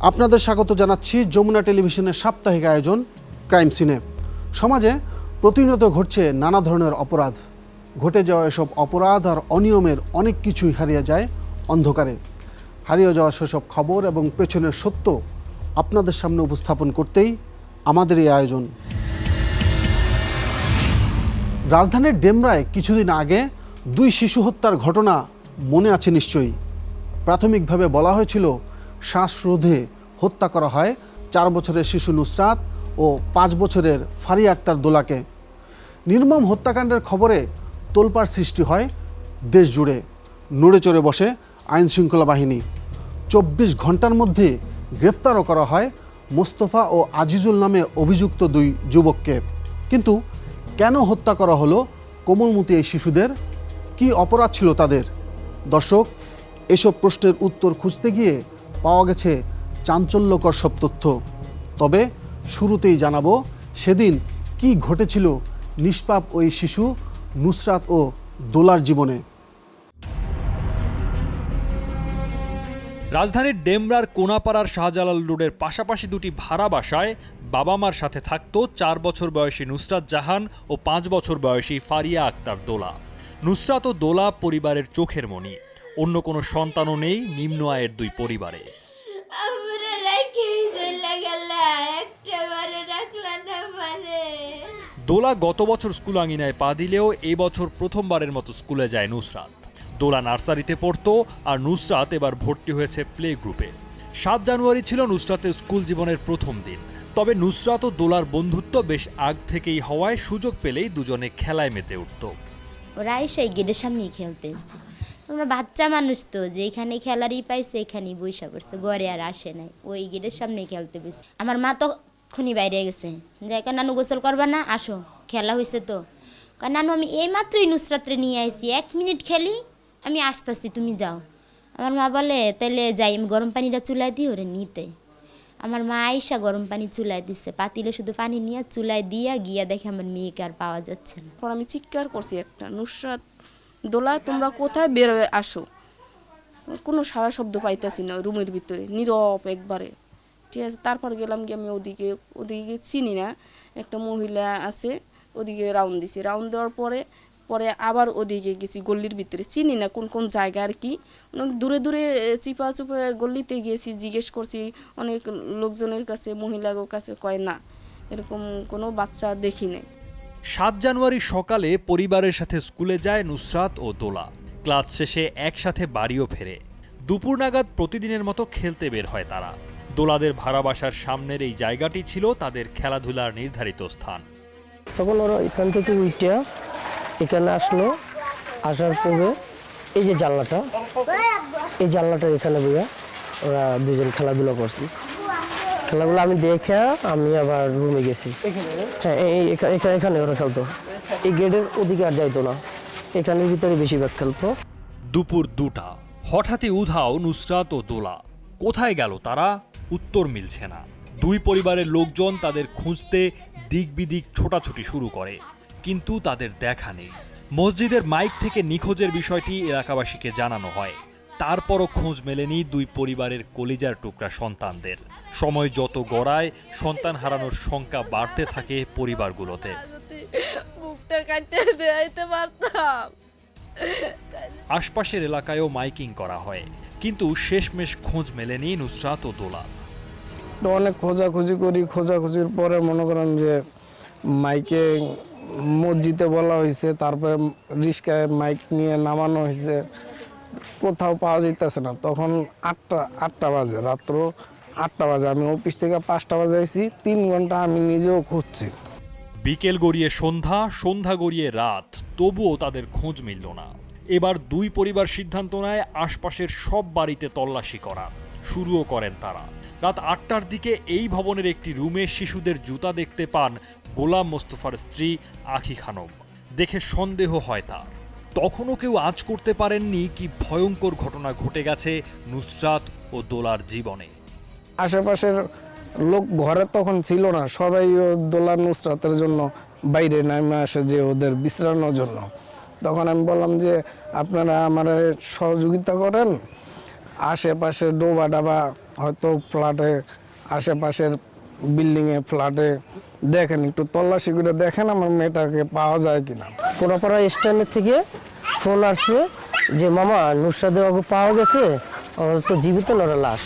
আপনাদের স্বাগত জানাচ্ছি যমুনা টেলিভিশনের সাপ্তাহিক আয়োজন ক্রাইম সিনে। সমাজে প্রতিনিয়ত ঘটছে নানা ধরনের অপরাধ। ঘটে যাওয়া এসব অপরাধ আর অনিয়মের অনেক কিছুই হারিয়ে যায় অন্ধকারে। হারিয়ে যাওয়া সেসব খবর এবং পেছনের সত্য আপনাদের সামনে উপস্থাপন করতেই আমাদের এই আয়োজন। রাজধানীর ডেমরায় কিছুদিন আগে 2 শিশু হত্যার ঘটনা মনে আছে নিশ্চয়ই। প্রাথমিকভাবে বলা হয়েছিল শ্বাসরোধে হত্যা করা হয় 4 বছরের শিশু নুসরাত ও 5 বছরের ফারিয়া আক্তার দোলাকে। নির্মম হত্যাকাণ্ডের খবরে তোলপাড় সৃষ্টি হয় দেশ জুড়ে। নড়ে চড়ে বসে আইনশৃঙ্খলা বাহিনী। 24 ঘন্টার মধ্যে গ্রেফতারও করা হয় মোস্তফা ও আজিজুল নামে অভিযুক্ত 2 যুবককে। কিন্তু কেন হত্যা করা হলো কোমলমতি এই শিশুদের? কি অপরাধ ছিল তাদের? দর্শক, এসব প্রশ্নের উত্তর খুঁজতে গিয়ে পাওয়া গেছে চাঞ্চল্যকর সব তথ্য। তবে শুরুতেই জানাবো সেদিন কি ঘটেছিল নিষ্পাপ ওই শিশু নুসরাত ও দোলার জীবনে। রাজধানীর ডেমরার কোনাপাড়ার শাহজালাল রোডের পাশাপাশি 2টি ভাড়া বাসায় বাবা মার সাথে থাকত 4 বছর বয়সী নুসরাত জাহান ও 5 বছর বয়সী ফারিয়া আক্তার দোলা। নুসরাত ও দোলা পরিবারের চোখের মণি। অন্য কোনো সন্তানও নেই নিম্ন আয়ের 2 পরিবারে। দোলা গত বছর স্কুল আঙিনায় পা দিলেও এই বছর প্রথমবারের মতো স্কুলে যায় নুসরাত। দোলা নার্সারিতে পড়তো আর নুসরাত এবার ভর্তি হয়েছে প্লে গ্রুপে। 7 জানুয়ারি ছিল নুসরাতের স্কুল জীবনের প্রথম দিন। তবে নুসরাত ও দোলার বন্ধুত্ব বেশ আগ থেকেই হওয়ায় সুযোগ পেলেই দুজনে খেলায় মেতে উঠত। ওরা এসে গেটের সামনেই খেলতে এসছে। আমরা বাচ্চা মানুষ তো, যেখানে খেলারই পাইছে এখানেই বৈশা পড়ছে, ঘরে আর আসে নাই, ওই গেটের সামনেই খেলতে বসে। আমার মা তো খুনি বাইরে গেছে, যাই নানু গোসল করবা না, আসো খেলা হয়েছে তো। নানু আমি এই মাত্রই নুসরাতরে নিয়ে আইছি, 1 মিনিট খেলি, আমি আসতেছি, তুমি যাও। আমার মা বলে তাইলে যাই, আমি গরম পানিটা চুলাই দিই ওরে নিতে। আমার মা আইসা গরম পানি চুলাই দিচ্ছে, পাতিলে শুধু পানি নিয়ে চুলাই দিয়া গিয়া দেখে আমার মেয়েকে আর পাওয়া যাচ্ছে না। আমি চিৎকার করছি একটা, নুসরাত, দোলা তোমরা কোথায় বের হয়ে আসো। কোনো সারা শব্দ পাইতেছি না রুমের ভিতরে, নীরব একবারে। ঠিক আছে, তারপর গেলাম গিয়ে আমি ওদিকে চিনি না, একটা মহিলা আছে, ওদিকে রাউন্ড দিছি। রাউন্ড দেওয়ার পরে আবার ওদিকে গেছি, গল্লির ভিতরে চিনি না কোন জায়গা আর কি। দূরে দূরে চিপা চুপে গল্লিতে গিয়েছি, জিজ্ঞেস করছি অনেক লোকজনের কাছে, মহিলার কাছে, কয় না এরকম কোনো বাচ্চা দেখি নাই। 7 জানুয়ারি সকালে পরিবারের সাথে স্কুলে যায় নুসরাত ও দোলা। ক্লাস শেষে একসাথে বাড়িও ফেরে। দুপুর নাগাদ প্রতিদিনের মতো খেলতে বের হয় তারা। দোলাদের ভাড়া বাসার সামনের এই জায়গাটি ছিল তাদের খেলাধুলার নির্ধারিত স্থান। তখন ওরা এখান থেকে উঠে এখানে আসলো, আসার পরে এই যে জানলাটা এখানে বইয়া ওরা দুজন খেলাধুলা করছি। খেলাগুলো আমি দেখে আমি আবার রুমে গেছি। হ্যাঁ, এখানে ওরা খেলতো, এই গেটের ওদিকে আর যাইতো না, এখানের ভিতরে বেশিরভাগ খেলতো। দুপুর 2টা হঠাৎই উধাও নুসরাত ও দোলা। কোথায় গেল তারা? উত্তর মিলছে না। 2 পরিবারের লোকজন তাদের খুঁজতে দিক বিদিক ছোটাছুটি শুরু করে, কিন্তু তাদের দেখা নেই। মসজিদের মাইক থেকে নিখোঁজের বিষয়টি এলাকাবাসীকে জানানো হয়। তারপরও খোঁজ মেলেনি 2 পরিবারের কলিজার টুকরা সন্তানদের। সময় যত গড়ায় সন্তান হারানোর সংখ্যা বাড়তে থাকে পরিবারগুলোতে। আশপাশের এলাকায়ও মাইকিং করা হয়, কিন্তু শেষমেশ খোঁজ মেলেনি নুসরাত ও দোলা। অনেক খোঁজাখুঁজির পরে মনে করেন যে মাইকে মসজিদে বলা হয়েছে, তারপরে রিস্কায় মাইক নিয়ে নামানো হয়েছে, কোথাও পাওয়া যাইতেছে না। তখন আটটা বাজে, রাত্র 8টা বাজে। আমি অফিস থেকে 5টা বাজে আইছি, 3 ঘন্টা আমি নিজেও খুঁজছি। বিকেল গড়িয়ে সন্ধ্যা গড়িয়ে রাত, তবুও তাদের খোঁজ মিলল না। এবার 2 পরিবার সিদ্ধান্ত নেয় আশপাশের সব বাড়িতে তল্লাশি করা। শুরুও করেন তারা। রাত 8টার দিকে এই ভবনের একটি রুমে শিশুদের জুতা দেখতে পান গোলাম মোস্তফার স্ত্রী আখি খানম। দেখে সন্দেহ হয় তার। তখনও কেউ আঁচ করতে পারেননি কি ভয়ঙ্কর ঘটনা ঘটে গেছে নুসরাত ও দোলার জীবনে। আশেপাশের লোক ঘরে তখন ছিল না, সবাই দোলা নুসরাতের জন্য বাইরে নামে আসে যে ওদের বিশ্রানোর জন্য। তখন আমি বললাম যে আপনারা আমার সহযোগিতা করেন, আশেপাশে ডোবা ডাবা হয়তো ফ্ল্যাটে আশেপাশের বিল্ডিংয়ে ফ্ল্যাটে দেখেন, একটু তল্লাশি করে দেখেন আমার মেয়েটাকে পাওয়া যায় কিনা। কোনাপাড়া স্ট্যান্ডের থেকে ফোন আসছে যে মামা নুসরাত বাবু পাওয়া গেছে, ওরা তো জীবিত না, ওরা লাশ।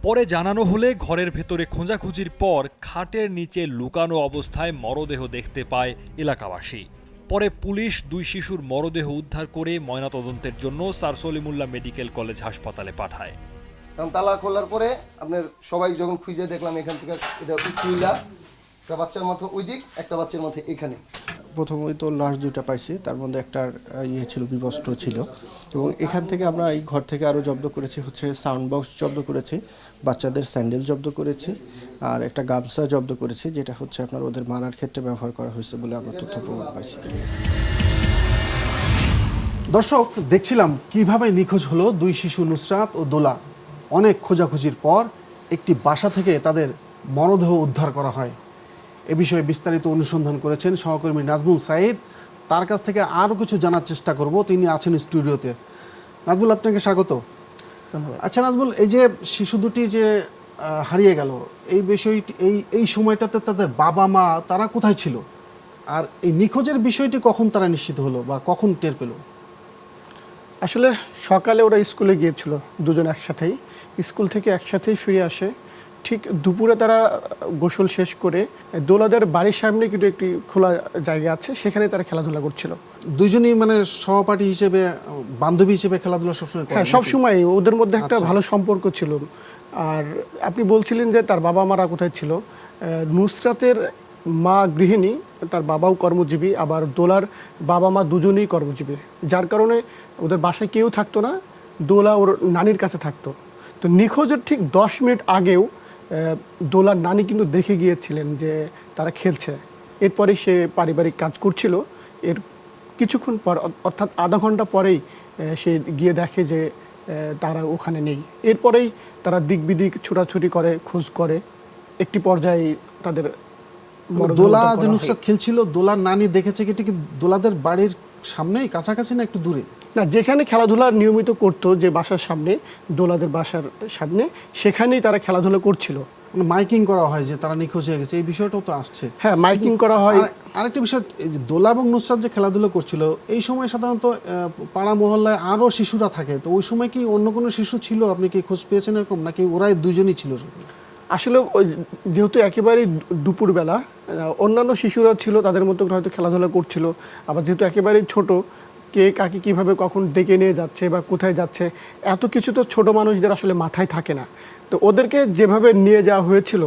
পরে জানানো হলে ঘরের ভেতরে খোঁজাখুঁজির পর খাটের নিচে লুকানো অবস্থায় মরদেহ দেখতে পায় এলাকাবাসী। পরে পুলিশ 2 শিশুর মরদেহ উদ্ধার করে ময়নাতদন্তের জন্য স্যার সলিমুল্লাহ মেডিকেল কলেজ হাসপাতালে পাঠায়। কারণ তালা খোলার পরে আপনার সবাই যখন খুঁজে দেখলাম এখান থেকে এটা তুইলা একটা বাচ্চার মতো ওই দিক, একটা বাচ্চার মতো এখানে। প্রথমে তো লাশ দুটো পাইছি, তার মধ্যে একটা ছিল, বিবস্ত্র ছিল। এবং এখান থেকে আমরা এই ঘর থেকে আরও জব্দ করেছি হচ্ছে সাউন্ড বক্স জব্দ করেছি, বাচ্চাদের স্যান্ডেল জব্দ করেছি, আর একটা গামছা জব্দ করেছি, যেটা হচ্ছে আপনার ওদের মারার ক্ষেত্রে ব্যবহার করা হয়েছে বলে আমরা তথ্য প্রমাণ পাইছি। দর্শক, দেখছিলাম কিভাবে নিখোঁজ হলো 2 শিশু নুসরাত ও দোলা। অনেক খোঁজাখুঁজির পর একটি বাসা থেকে তাদের মরদেহ উদ্ধার করা হয়। এ বিষয়ে বিস্তারিত অনুসন্ধান করেছেন সহকর্মী নাজমুল সাইদ। তার কাছ থেকে আরও কিছু জানার চেষ্টা করব, তিনি আছেন স্টুডিওতে। নাজমুল, আপনাকে স্বাগত। আচ্ছা নাজমুল, এই যে শিশু দুটি যে হারিয়ে গেল, এই বিষয়টি এই সময়টাতে তাদের বাবা মা তারা কোথায় ছিল, আর এই নিখোঁজের বিষয়টি কখন তারা নিশ্চিত হলো বা কখন টের পেল? আসলে সকালে ওরা স্কুলে গিয়েছিল দুজন একসাথেই, স্কুল থেকে একসাথেই ফিরে আসে। ঠিক দুপুরে তারা গোসল শেষ করে দোলাদের বাড়ির সামনে কিন্তু একটি খোলা জায়গা আছে, সেখানে তারা খেলাধুলা করছিল। দুইজনই মানে সহপাঠী হিসেবে, বান্ধবী হিসেবে খেলাধুলা সবসময় করে? হ্যাঁ, সবসময় ওদের মধ্যে একটা ভালো সম্পর্ক ছিল। আর আপনি বলছিলেন যে তার বাবা মারা কোথায় ছিল। নুসরাতের মা গৃহিণী, তার বাবাও কর্মজীবী, আবার দোলার বাবা মা দুজনেই কর্মজীবী, যার কারণে ওদের বাসায় কেউ থাকতো না, দোলা ওর নানির কাছে থাকতো। তো নিখোঁজের ঠিক 10 মিনিট আগেও দোলার নানি কিন্তু দেখে গিয়েছিলেন যে তারা খেলছে। এরপরে সে পারিবারিক কাজ করছিল, এর কিছুক্ষণ পর অর্থাৎ আধা ঘন্টা পরেই সে গিয়ে দেখে যে তারা ওখানে নেই। এরপরেই তারা দিক বিদিক ছোটাছুটি করে, খোঁজ করে, একটি পর্যায়ে তাদের দোলা যে নুসরাত খেলছিল, দোলার নানি দেখেছে কি ঠিক দোলাদের বাড়ির সামনেই, কাছাকাছি না একটু দূরে? না, যেখানে খেলাধুলা নিয়মিত করতো, যে বাসার সামনে, দোলাদের বাসার সামনে, সেখানেই তারা খেলাধুলা করছিল। মাইকিং করা হয় যে তারা নিখোঁজ হয়ে গেছে, এই বিষয়টাও তো আসছে। হ্যাঁ, মাইকিং করা হয়। আরেকটা বিষয়, দোলা এবং নুসরাত যে খেলাধুলা করছিল, এই সময় সাধারণত পাড়া মহল্লায় আরও শিশুরা থাকে, তো ওই সময় কি অন্য কোনো শিশু ছিল, আপনি কি খোঁজ পেয়েছেন এরকম, নাকি ওরাই দুজনই ছিল? আসলে যেহেতু একেবারেই দুপুরবেলা, অন্যান্য শিশুরা ছিল, তাদের মতো হয়তো খেলাধুলা করছিল। আবার যেহেতু একেবারেই ছোট, কে কাকে কীভাবে কখন ডেকে নিয়ে যাচ্ছে বা কোথায় যাচ্ছে, এত কিছু তো ছোট মানুষদের আসলে মাথায় থাকে না। তো ওদেরকে যেভাবে নিয়ে যাওয়া হয়েছিল,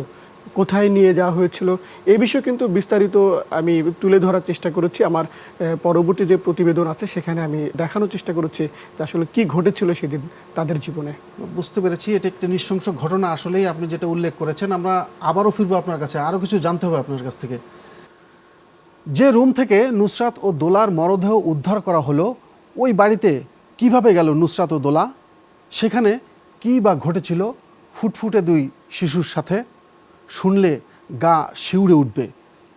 কোথায় নিয়ে যাওয়া হয়েছিল, এই বিষয়ে কিন্তু বিস্তারিত আমি তুলে ধরার চেষ্টা করেছি। আমার পরবর্তী যে প্রতিবেদন আছে সেখানে আমি দেখানোর চেষ্টা করেছি যে আসলে কী ঘটেছিল সেদিন তাদের জীবনে। বুঝতে পেরেছি, এটা একটা নৃশংস ঘটনা। আসলেই আপনি যেটা উল্লেখ করেছেন, আমরা আবারও ফিরবো আপনার কাছে, আরও কিছু জানতে হবে আপনার কাছ থেকে। যে রুম থেকে নুসরাত ও দোলার মরদেহ উদ্ধার করা হলো, ওই বাড়িতে কিভাবে গেল নুসরাত ও দোলা, সেখানে কী বা ঘটেছিল ফুটফুটে 2 শিশুর সাথে, শুনলে গা শিউরে উঠবে,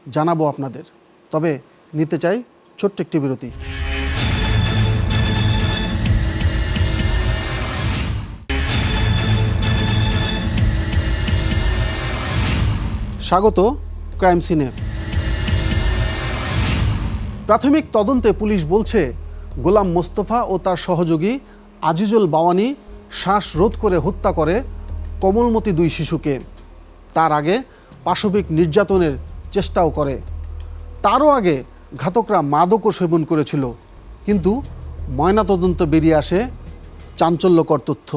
জানাবো আপনাদের। তবে নিতে চাই ছোট্ট একটি বিরতি। স্বাগত ক্রাইম সিনে। প্রাথমিক তদন্তে পুলিশ বলছে গোলাম মোস্তফা ও তার সহযোগী আজিজুল বাওয়ানি শ্বাসরোধ করে হত্যা করে কোমলমতি 2 শিশুকে। তার আগে পাশবিক নির্যাতনের চেষ্টাও করে। তারও আগে ঘাতকরা মাদকও সেবন করেছিল, কিন্তু ময়নাতদন্ত বেরিয়ে আসে চাঞ্চল্যকর তথ্য।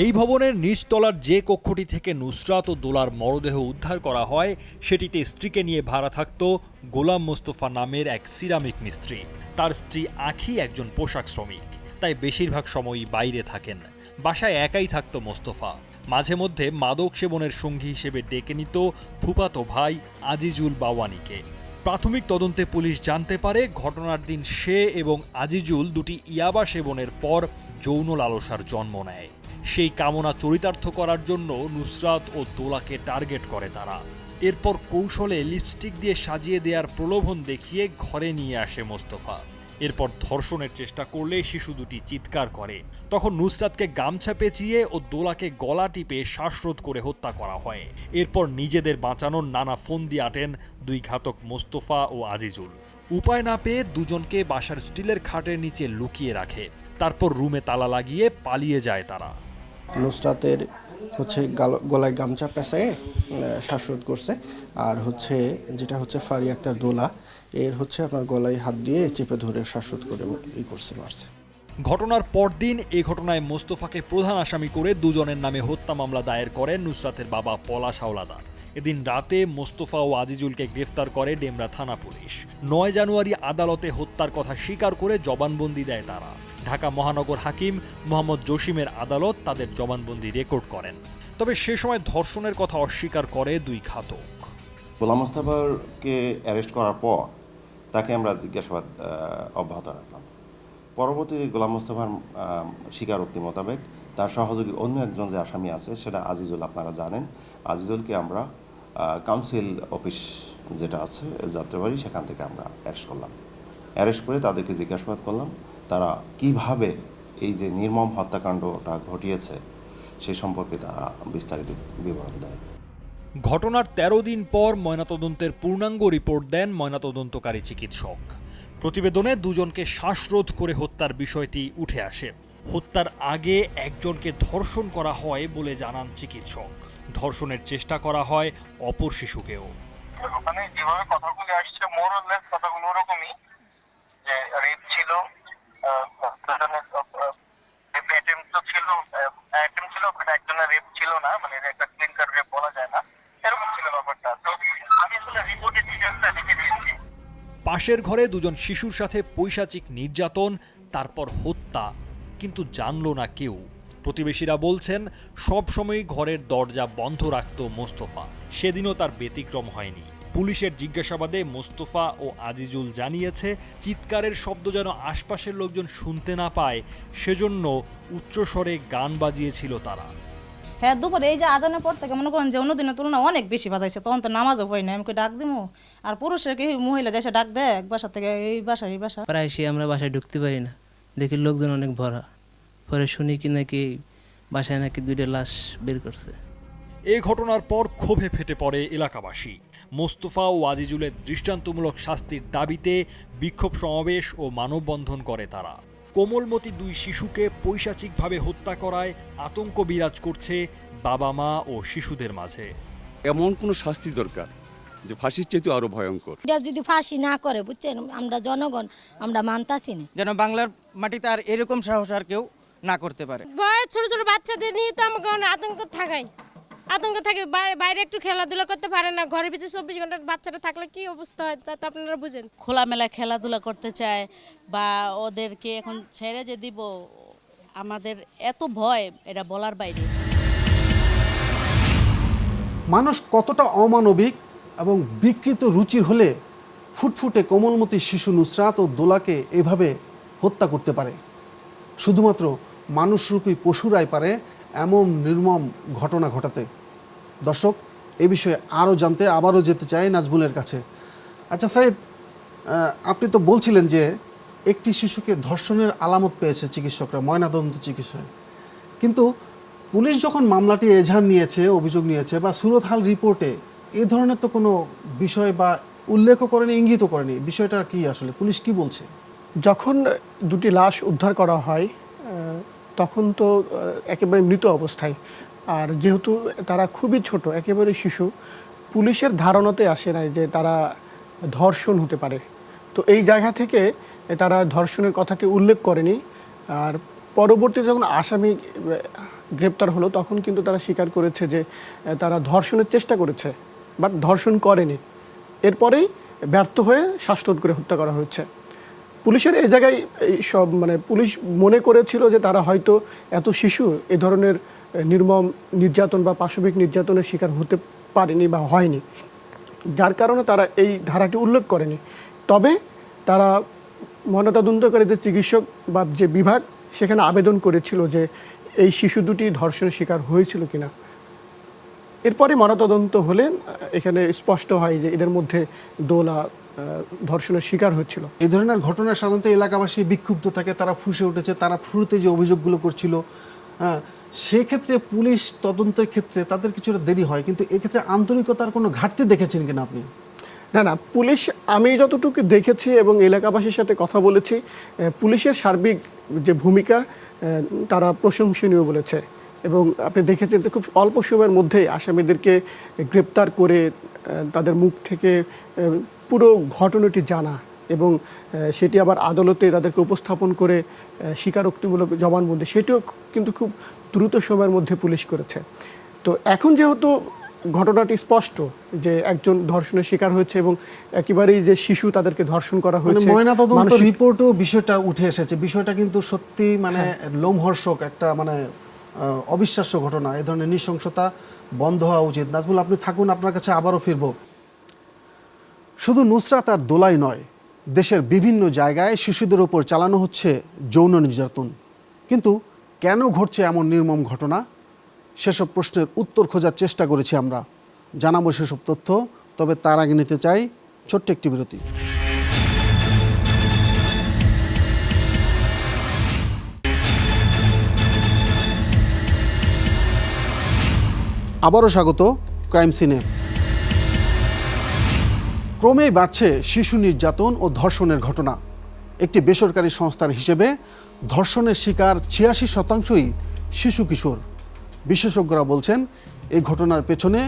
এই ভবনের নিচতলার যে কক্ষটি থেকে নুসরাত ও দোলার মরদেহ উদ্ধার করা হয়, সেটিতে স্ত্রীকে নিয়ে ভাড়া থাকত গোলাম মোস্তফা নামের এক সিরামিক মিস্ত্রি। তার স্ত্রী আঁখি একজন পোশাক শ্রমিক, তাই বেশিরভাগ সময়ই বাইরে থাকেন। বাসায় একাই থাকত মোস্তফা। মাঝে মধ্যে মাদক সেবনের সঙ্গী হিসেবে ডেকে নিত ফুফাতো ভাই আজিজুল বাওয়ানিকে। প্রাথমিক তদন্তে পুলিশ জানতে পারে ঘটনার দিন সে এবং আজিজুল দুটি ইয়াবা সেবনের পর যৌন লালসার জন্ম নেয়। সেই কামনা চরিতার্থ করার জন্য নুসরাত ও দোলাকে টার্গেট করে তারা। এরপর কৌশলে লিপস্টিক দিয়ে সাজিয়ে দেওয়ার প্রলোভন দেখিয়ে ঘরে নিয়ে আসে মোস্তফা। এরপর ধর্ষণের চেষ্টা করলে শিশু দুটি চিৎকার করে। তখন নুসরাতকে গামছা পেঁচিয়ে ও দোলাকে গলা টিপে শ্বাসরোধ করে হত্যা করা হয়। এরপর নিজেদের বাঁচানোর নানা ফন্দি আটেন দুই ঘাতক মোস্তফা ও আজিজুল। উপায় না পেয়ে দুজনকে বাসার স্টিলের খাটের নিচে লুকিয়ে রাখে। তারপর রুমে তালা লাগিয়ে পালিয়ে যায় তারা। নুসরাতের হচ্ছে গলায় গামছা পেঁচায়ে শ্বাসরোধ করছে, আর হচ্ছে যেটা হচ্ছে ফারি আক্তার দোলা, এর হচ্ছে আপনার গলায় হাত দিয়ে চেপে ধরে শ্বাসরোধ করে মারছে। ঘটনার পরদিন এ ঘটনায় মোস্তফাকে প্রধান আসামি করে দুজনের নামে হত্যা মামলা দায়ের করেন নুসরাতের বাবা পলাশ হাওলাদার। এদিন রাতে মোস্তফা ও আজিজুলকে গ্রেফতার করে ডেমরা থানা পুলিশ। 9 জানুয়ারি আদালতে হত্যার কথা স্বীকার করে জবানবন্দি দেয় তারা। ঢাকা মহানগর হাকিম মোহাম্মদ জসিমের আদালত তাদের জবানবন্দি রেকর্ড করেন। তবে সে সময় ধর্ষণের কথা অস্বীকার করে দুই ঘাতক। গোলাম মোস্তফাকে অ্যারেস্ট করার পর তাকে আমরা জিজ্ঞাসাবাদ অব্যাহত রাখলাম। পরবর্তী গোলাম মোস্তফার স্বীকারোক্তি মোতাবেক তার সহযোগী অন্য একজন যে আসামি আছে সেটা আজিজুল, আপনারা জানেন। আজিজুলকে আমরা কাউন্সিল অফিস যেটা আছে যাত্রাবাড়ি, সেখান থেকে আমরা অ্যারেস্ট করলাম। অ্যারেস্ট করে তাদেরকে জিজ্ঞাসাবাদ করলাম তারা কিভাবে এই যে নির্মম হত্যাকাণ্ডটা ঘটিয়েছে সে সম্পর্কে তারা বিস্তারিত বিবরণ দেয়। ঘটনার 13 দিন পর ময়নাতদন্তের পূর্ণাঙ্গ রিপোর্ট দেন ময়নাতদন্তকারী চিকিৎসক। প্রতিবেদনে দুজনকে শ্বাসরোধ করে হত্যার বিষয়টি উঠে আসে। হত্যার আগে একজনকে ধর্ষণ করা হয় বলে জানান চিকিৎসক। ধর্ষণের চেষ্টা করা হয় অপর শিশুকেও। ওখানে যেভাবে কথাগুলো আসছে মোরলেস কথাগুলো ওরকমই, যে রেপ ছিল, একজনের রেপ ছিল না, মানে একটা ক্লিন কাট রেপ বলা যায় না, এরকম ছিল ব্যাপারটা। তো আমি আসলে রিপোর্টের ডিটেইলসটা লিখে দিয়েছি। পাশের ঘরে দুজন শিশুর সাথে পৈশাচিক নির্যাতন, তারপর হত্যা, কিন্তু জানলো না কেউ। প্রতিবেশীরা বলছেন সব সময় ঘরের দরজা বন্ধ রাখত মোস্তফা। সেদিনও তার ব্যতিক্রম হয়নি। পুলিশের জিজ্ঞাসাবাদে মোস্তফা ও আজিজুল জানিয়েছে চিৎকারের শব্দ যেন আশপাশের লোকজন শুনতে না পায়, সেজন্য উচ্চস্বরে গান বাজিয়েছিল তারা। হ্যাঁ, দুপুরে এই যে আজানের পর থেকে মনে করেন যে অন্যদিনের তুলনায় অনেক বেশি বাজাইছে, তখন তো নামাজও হয় না। আমি ডাক দিমু, আর পুরুষের কি মহিলা যাইছে ডাক দেয় এক বাসা থেকে এই বাসা এই বাসা। প্রায় সে আমরা বাসায় ঢুকতে পারি না, দেখি লোকজন অনেক ভরা। পরে শুনি কি নাকি বাসায় নাকি 2টা লাশ বের করছে। এই ঘটনার পর ক্ষোভে ফেটে পড়ে এলাকাবাসী। মোস্তফা ও আজিজুলের দৃষ্টান্তমূলক শাস্তির দাবিতে বিক্ষোভ সমাবেশ ও মানববন্ধন করে তারা। কোমলমতি দুই শিশুকে পৈশাচিকভাবে হত্যা করায় আতঙ্ক বিরাজ করছে বাবা মা ও শিশুদের মাঝে। এমন কোনো শাস্তি দরকার যে ফাঁসির চাইতে আরো ভয়ঙ্কর। এটা যদি ফাঁসি না করে, বুঝছেন, আমরা জনগণ আমরা মানতাছি না, যেন বাংলার মাটিতে আর এরকম সাহস আর কেউ না করতে পারে। ছোট ছোট বাচ্চাদের নিয়ে তো আমাকে আতঙ্ক থাকে, বাইরে একটু খেলাধুলা করতে পারে না, ঘরের ভিতরে 24 ঘন্টা বাচ্চারা থাকলে কি অবস্থা হয় তা তো আপনারা বুঝেন। খোলামেলা খেলাধুলা করতে চায় বা ওদেরকে এখন ছেড়ে যে দিব, আমাদের এত ভয় এটা বলার বাইরে। মানুষ কতটা অমানবিক এবং বিকৃত রুচির হলে ফুটফুটে কোমলমতি শিশু নুসরাত ও দোলাকে এভাবে হত্যা করতে পারে? শুধুমাত্র মানুষরূপী পশুরাই পারে এমন নির্মম ঘটনা ঘটাতে। দর্শক, এ বিষয়ে আরও জানতে আবারও যেতে চাই নাজমুলের কাছে। আচ্ছা সাইদ, আপনি তো বলছিলেন যে একটি শিশুকে ধর্ষণের আলামত পেয়েছে চিকিৎসকরা, ময়নাতদন্ত চিকিৎসক, কিন্তু পুলিশ যখন মামলাটি এজাহার নিয়েছে, অভিযোগ নিয়েছে, বা সুরত হাল রিপোর্টে এই ধরনের তো কোনো বিষয় বা উল্লেখও করেনি, ইঙ্গিতও করেনি। বিষয়টা কি আসলে, পুলিশ কি বলছে? যখন 2টি লাশ উদ্ধার করা হয় তখন তো একেবারে মৃত অবস্থায়, আর যেহেতু তারা খুবই ছোট, একেবারে শিশু, পুলিশের ধারণাতে আসে নাই যে তারা ধর্ষণ হতে পারে। তো এই জায়গা থেকে তারা ধর্ষণের কথাটি উল্লেখ করেনি। আর পরবর্তী যখন আসামি গ্রেপ্তার হলো তখন কিন্তু তারা স্বীকার করেছে যে তারা ধর্ষণের চেষ্টা করেছে, বাট ধর্ষণ করেনি। এরপরেই ব্যর্থ হয়ে শ্বাসরোধ করে হত্যা করা হয়েছে। পুলিশের এই জায়গায় সব পুলিশ মনে করেছিল যে তারা হয়তো এত শিশু এ ধরনের নির্মম নির্যাতন বা পাশবিক নির্যাতনের শিকার হতে পারেনি বা হয়নি, যার কারণে তারা এই ধারাটি উল্লেখ করেনি। তবে তারা ময়নাতদন্তকারী যে চিকিৎসক বা যে বিভাগ, সেখানে আবেদন করেছিল যে এই শিশু দুটি ধর্ষণের শিকার হয়েছিল কিনা। এরপরে ময়নাতদন্ত হলে এখানে স্পষ্ট হয় যে এদের মধ্যে দোলা ধর্ষণের শিকার হচ্ছিল। এই ধরনের ঘটনা সাধারণত এলাকাবাসী বিক্ষুব্ধ থাকে, তারা ফুঁসে উঠেছে, তারা শুরুতে যে অভিযোগগুলো করছিল, হ্যাঁ, সেক্ষেত্রে পুলিশ তদন্তের ক্ষেত্রে তাদের কিছুটা দেরি হয়, কিন্তু এক্ষেত্রে আন্তরিকতার কোনো ঘাটতি দেখেছেন কিনা আপনি? না, পুলিশ, আমি যতটুকু দেখেছি এবং এলাকাবাসীর সাথে কথা বলেছি, পুলিশের সার্বিক যে ভূমিকা তারা প্রশংসনীয় বলেছে। এবং আপনি দেখেছেন যে খুব অল্প সময়ের মধ্যেই আসামিদেরকে গ্রেপ্তার করে তাদের মুখ থেকে পুরো ঘটনাটি জানা এবং সেটি আবার আদালতে তাদেরকে উপস্থাপন করে স্বীকারোক্তিমূলক জবানবন্দি, সেটিও কিন্তু খুব দ্রুত সময়ের মধ্যে পুলিশ করেছে। তো এখন যেহেতু ঘটনাটি স্পষ্ট যে একজন ধর্ষণের শিকার হয়েছে এবং একেবারেই যে শিশু তাদেরকে ধর্ষণ করা হয়েছে, ময়নাতদন্ত রিপোর্টও বিষয়টা উঠে এসেছে। বিষয়টা কিন্তু সত্যি মানে লোমহর্ষক একটা মানে অবিশ্বাস্য ঘটনা। এই ধরনের নৃশংসতা বন্ধ হওয়া উচিত। নাজমুল, আপনি থাকুন, আপনার কাছে আবারও ফিরব। শুধু নুসরাত আর দোলাই নয়, দেশের বিভিন্ন জায়গায় শিশুদের ওপর চালানো হচ্ছে যৌন নির্যাতন। কিন্তু কেন ঘটছে এমন নির্মম ঘটনা? সেসব প্রশ্নের উত্তর খোঁজার চেষ্টা করেছি আমরা, জানাবো সেসব তথ্য। তবে তার আগে নিতে চাই ছোট্ট একটি বিরতি। আবারও স্বাগত ক্রাইম সিনে। ক্রমেই বাড়ছে শিশু নির্যাতন ও ধর্ষণের ঘটনা। একটি বেসরকারি সংস্থার হিসেবে ধর্ষণের শিকার ৮৬%ই শিশু কিশোর। বিশেষজ্ঞরা বলছেন এই ঘটনার পেছনে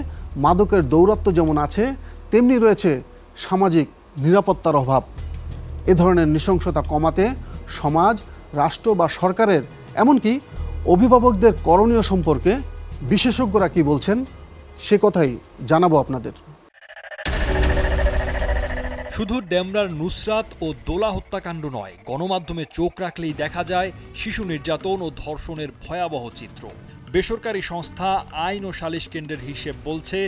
মাদকের দৌরাত্ম্য যেমন আছে, তেমনি রয়েছে সামাজিক নিরাপত্তার অভাব। এ ধরনের নৃশংসতা কমাতে সমাজ, রাষ্ট্র বা সরকারের, এমনকি অভিভাবকদের করণীয় সম্পর্কে বিশেষজ্ঞরা কি বলছেন সে কথাই জানাবো আপনাদের। শুধু ডেমরার নুসরাত ও দোলা হত্যাকাণ্ড নয়, গণমাধ্যমে চোখ রাখলেই দেখা যায় শিশু নির্যাতন ও ধর্ষণের ভয়াবহ চিত্র। বেসরকারি সংস্থা আইন ও সালিশ কেন্দ্রের হিসেব বলছে,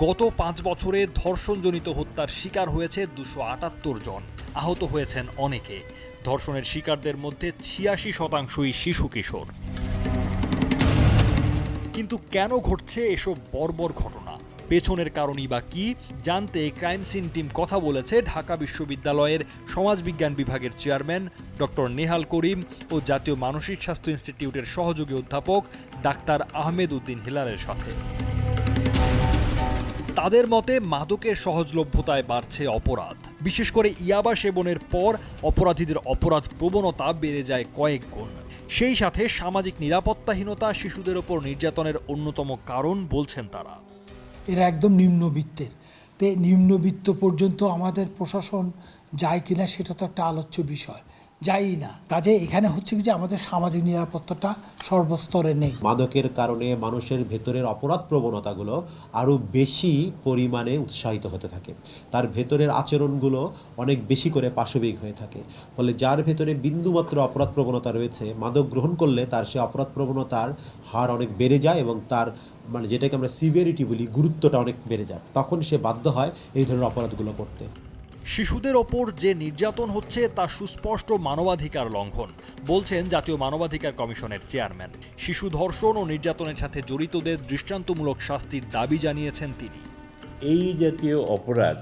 গত 5 বছরে ধর্ষণজনিত হত্যার শিকার হয়েছে 278 জন, আহত হয়েছেন অনেকে। ধর্ষণের শিকারদের মধ্যে 86%ই শিশু কিশোর। কিন্তু কেন ঘটছে এসব বর্বর ঘটনা? পেছনের কারণই বা কি? জানতে ক্রাইম সিন টিম কথা বলেছে ঢাকা বিশ্ববিদ্যালয়ের সমাজবিজ্ঞান বিভাগের চেয়ারম্যান ডক্টর নেহাল করিম ও জাতীয় মানসিক স্বাস্থ্য ইনস্টিটিউটের সহযোগী অধ্যাপক ডাক্তার আহমেদ উদ্দিন হিলালের সাথে। তাদের মতে, মাদকের সহজলভ্যতায় বাড়ছে অপরাধ। বিশেষ করে ইয়াবা সেবনের পর অপরাধীদের অপরাধ প্রবণতা বেড়ে যায় কয়েক গুণ। সেই সাথে সামাজিক নিরাপত্তাহীনতা শিশুদের ওপর নির্যাতনের অন্যতম কারণ বলছেন তারা। এরা একদম নিম্নবিত্তের, তো নিম্নবিত্ত পর্যন্ত আমাদের প্রশাসন যায় কিনা সেটা তো একটা আলোচ্য বিষয়, যাই না। কাজে এখানে হচ্ছে কি যে আমাদের সামাজিক নিরাপত্তাটা সর্বস্তরে নেই। মাদকের কারণে মানুষের ভেতরের অপরাধ প্রবণতাগুলো আরও বেশি পরিমাণে উৎসাহিত হতে থাকে, তার ভেতরের আচরণগুলো অনেক বেশি করে পাশবিক হয়ে থাকে। ফলে যার ভেতরে বিন্দুমাত্র অপরাধ প্রবণতা রয়েছে, মাদক গ্রহণ করলে তার সে অপরাধ প্রবণতার হার অনেক বেড়ে যায় এবং তার মানে যেটাকে আমরা সিভিয়ারিটি বলি, গুরুত্বটা অনেক বেড়ে যায়। তখন সে বাধ্য হয় এই ধরনের অপরাধগুলো করতে। শিশুদের ওপর যে নির্যাতন হচ্ছে তা সুস্পষ্ট মানবাধিকার লঙ্ঘন, বলছেন জাতীয় মানবাধিকার কমিশনের চেয়ারম্যান। শিশু ধর্ষণ ও নির্যাতনের সাথে জড়িতদের দৃষ্টান্তমূলক শাস্তির দাবি জানিয়েছেন তিনি। এই জাতীয় অপরাধ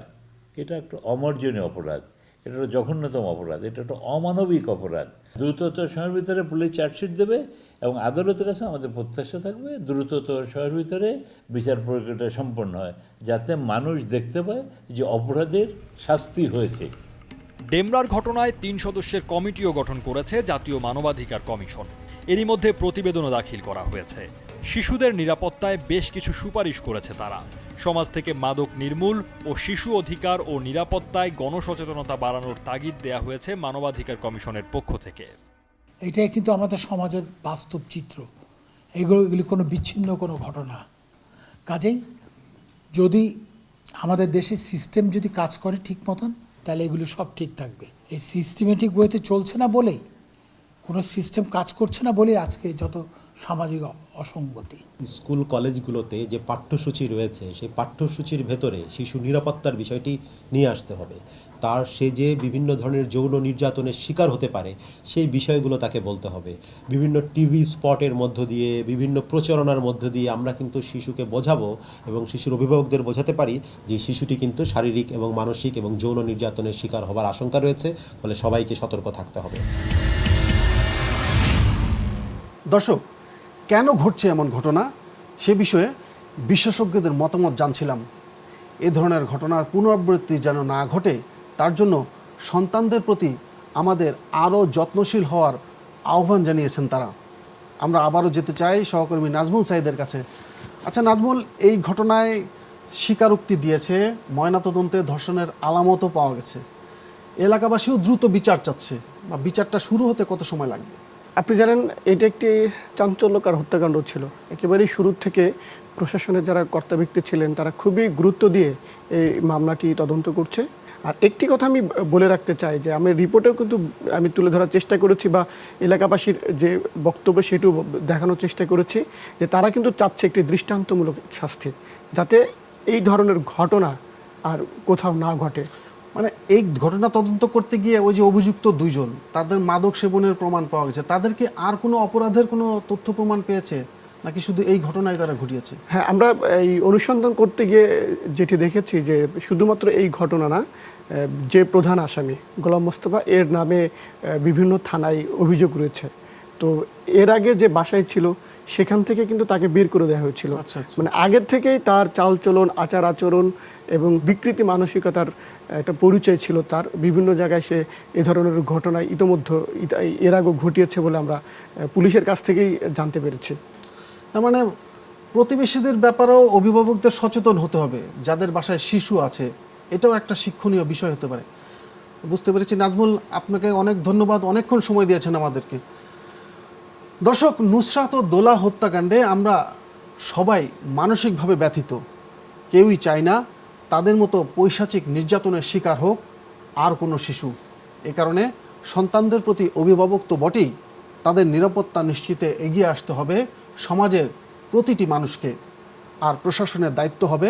এটা একটা অমার্জনীয় অপরাধ, এটা একটা জঘন্যতম অপরাধ, এটা একটা অমানবিক অপরাধ। দ্রুততর সময়ের ভিতরে পুলিশ চার্জশিট দেবে এবং আদালতের কাছে আমাদের প্রত্যাশা থাকবে দ্রুততর সময়ের ভিতরে বিচার প্রক্রিয়াটা সম্পন্ন হয়, যাতে মানুষ দেখতে পায় যে অপরাধের শাস্তি হয়েছে। ডেমরার ঘটনায় 3 সদস্যের কমিটিও গঠন করেছে জাতীয় মানবাধিকার কমিশন। এরই মধ্যে প্রতিবেদনও দাখিল করা হয়েছে। শিশুদের নিরাপত্তায় বেশ কিছু সুপারিশ করেছে তারা। সমাজ থেকে মাদক নির্মূল ও শিশু অধিকার ও নিরাপত্তায় গণসচেতনতা বাড়ানোর তাগিদ দেয়া হয়েছে মানবাধিকার কমিশনের পক্ষ থেকে। এটাই কিন্তু আমাদের সমাজের বাস্তব চিত্র, এগুলি কোনো বিচ্ছিন্ন কোনো ঘটনা। কাজেই যদি আমাদের দেশের সিস্টেম যদি কাজ করে ঠিক মতন, তাহলে এগুলো সব ঠিক থাকবে। এই সিস্টেমেটিক ওয়েতে চলছে না বলেই কোনো সিস্টেম কাজ করছে না বলে আজকে যত সামাজিক অসঙ্গতি। স্কুল কলেজগুলোতে যে পাঠ্যসূচি রয়েছে সেই পাঠ্যসূচির ভেতরে শিশু নিরাপত্তার বিষয়টি নিয়ে আসতে হবে। তার সে যে বিভিন্ন ধরনের যৌন নির্যাতনের শিকার হতে পারে সেই বিষয়গুলো তাকে বলতে হবে। বিভিন্ন টিভি স্পটের মধ্য দিয়ে, বিভিন্ন প্রচারণার মধ্য দিয়ে আমরা কিন্তু শিশুকে বোঝাবো এবং শিশুর অভিভাবকদের বোঝাতে পারি যে শিশুটি কিন্তু শারীরিক এবং মানসিক এবং যৌন নির্যাতনের শিকার হবার আশঙ্কা রয়েছে, ফলে সবাইকে সতর্ক থাকতে হবে। দর্শক, কেন ঘটছে এমন ঘটনা সে বিষয়ে বিশেষজ্ঞদের মতামত জানছিলাম। এ ধরনের ঘটনার পুনরাবৃত্তি যেন না ঘটে তার জন্য সন্তানদের প্রতি আমাদের আরও যত্নশীল হওয়ার আহ্বান জানিয়েছেন তারা। আমরা আবারও যেতে চাই সহকর্মী নাজমুল সাইদের কাছে। আচ্ছা নাজমুল, এই ঘটনায় স্বীকারোক্তি দিয়েছে, ময়নাতদন্তে ধর্ষণের আলামতও পাওয়া গেছে, এলাকাবাসীও দ্রুত বিচার চাচ্ছে, বা বিচারটা শুরু হতে কত সময় লাগবে? আপনি জানেন এটা একটি চাঞ্চল্যকর হত্যাকাণ্ড ছিল। একেবারেই শুরু থেকে প্রশাসনের যারা কর্তা ব্যক্তি ছিলেন তারা খুবই গুরুত্ব দিয়ে এই মামলাটি তদন্ত করছে। আর একটি কথা আমি বলে রাখতে চাই যে আমি রিপোর্টেও কিন্তু আমি তুলে ধরার চেষ্টা করেছি, বা এলাকাবাসীর যে বক্তব্য সেটিও দেখানোর চেষ্টা করেছি যে তারা কিন্তু চাচ্ছে একটি দৃষ্টান্তমূলক শাস্তি, যাতে এই ধরনের ঘটনা আর কোথাও না ঘটে। মানে এই ঘটনা তদন্ত করতে গিয়ে ওই যে অভিযুক্ত দুইজন, তাদের মাদক সেবনের প্রমাণ পাওয়া গেছে, তাদেরকে আর কোনো অপরাধের কোনো তথ্য প্রমাণ পেয়েছে নাকি শুধু এই ঘটনায় তারা ঘটিয়েছে? হ্যাঁ, আমরা এই অনুসন্ধান করতে গিয়ে যেটি দেখেছি যে শুধুমাত্র এই ঘটনা না, যে প্রধান আসামি গোলাম মোস্তফা এর নামে বিভিন্ন থানায় অভিযোগ রয়েছে। তো এর আগে যে বাসায় ছিল সেখান থেকে কিন্তু তাকে বের করে দেওয়া হয়েছিল। মানে আগের থেকেই তার চালচলন, আচার আচরণ এবং বিকৃতি মানসিকতার একটা পরিচয় ছিল তার। বিভিন্ন জায়গায় সে এ ধরনের ঘটনায় ইতোমধ্যে এর আগেও ঘটিয়েছে বলে আমরা পুলিশের কাছ থেকেই জানতে পেরেছি। তার মানে প্রতিবেশীদের ব্যাপারেও অভিভাবকদের সচেতন হতে হবে, যাদের বাসায় শিশু আছে, এটাও একটা শিক্ষণীয় বিষয় হতে পারে। বুঝতে পেরেছি। নাজমুল, আপনাকে অনেক ধন্যবাদ, অনেকক্ষণ সময় দিয়েছেন আমাদেরকে। দর্শক, নুসরাত ও দোলা হত্যাকাণ্ডে আমরা সবাই মানসিকভাবে ব্যথিত। কেউই চায় না তাদের মতো পৈশাচিক নির্যাতনের শিকার হোক আর কোনো শিশু। এ কারণে সন্তানদের প্রতি অভিভাবক তো বটেই, তাদের নিরাপত্তা নিশ্চিতে এগিয়ে আসতে হবে সমাজের প্রতিটি মানুষকে। আর প্রশাসনের দায়িত্ব হবে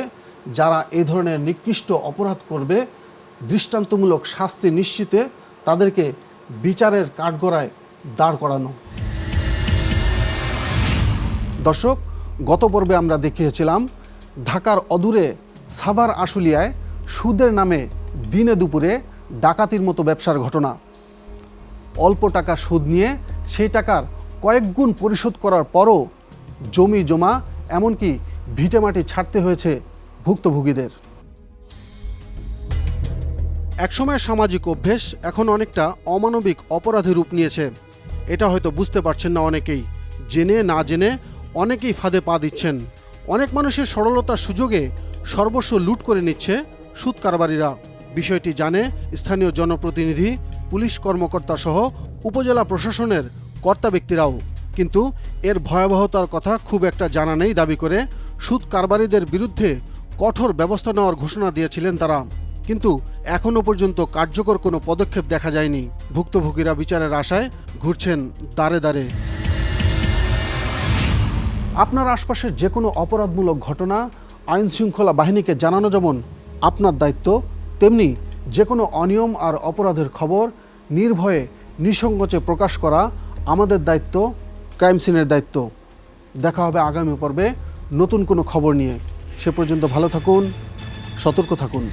যারা এই ধরনের নিকৃষ্ট অপরাধ করবে দৃষ্টান্তমূলক শাস্তি নিশ্চিতে তাদেরকে বিচারের কাঠগড়ায় দাঁড় করানো। দর্শক, গত পর্বে আমরা দেখিয়েছিলাম ঢাকার অদূরে সাভার আশুলিয়ায় সুদের নামে দিনে দুপুরে ডাকাতির মতো ব্যবসার ঘটনা। অল্প টাকা সুদ নিয়ে সেই টাকার কয়েক গুণ পরিশোধ করার পরও জমি জমা এমনকি ভিটেমাটি ছাড়তে হয়েছে ভুক্তভোগীদের। একসময় সামাজিক অভ্যেস এখন অনেকটা অমানবিক অপরাধে রূপ নিয়েছে। এটা হয়তো বুঝতে পারছেন না অনেকেই। জেনে না জেনে অনেকেই ফাঁদে পা দিচ্ছেন। অনেক মানুষের সরলতার সুযোগে সর্বস্ব লুট করে নিচ্ছে সুদ কারবারিরা। বিষয়টি জানে স্থানীয় জনপ্রতিনিধি, পুলিশ কর্মকর্তা সহ উপজেলা প্রশাসনের কর্তা ব্যক্তিরাও। কিন্তু এর ভয়াবহতার কথা খুব একটা জানা নেই দাবি করে সুদ কারবারিদের বিরুদ্ধে কঠোর ব্যবস্থা নেওয়ার ঘোষণা দিয়েছিলেন তারা। কিন্তু এখনও পর্যন্ত কার্যকর কোনো পদক্ষেপ দেখা যায়নি। ভুক্তভোগীরা বিচারের আশায় ঘুরছেন দাঁড়ে দাঁড়ে। আপনার আশপাশের যে কোনো অপরাধমূলক ঘটনা আইন শৃঙ্খলা বাহিনীকে জানানো যেমন আপনার দায়িত্ব, তেমনি যে কোনো অনিয়ম আর অপরাধের খবর নির্ভয়ে নিঃসংকোচে প্রকাশ করা আমাদের দায়িত্ব, ক্রাইম সিনের দায়িত্ব। দেখা হবে আগামী পর্বে নতুন কোনো খবর নিয়ে। সে পর্যন্ত ভালো থাকুন, সতর্ক থাকুন।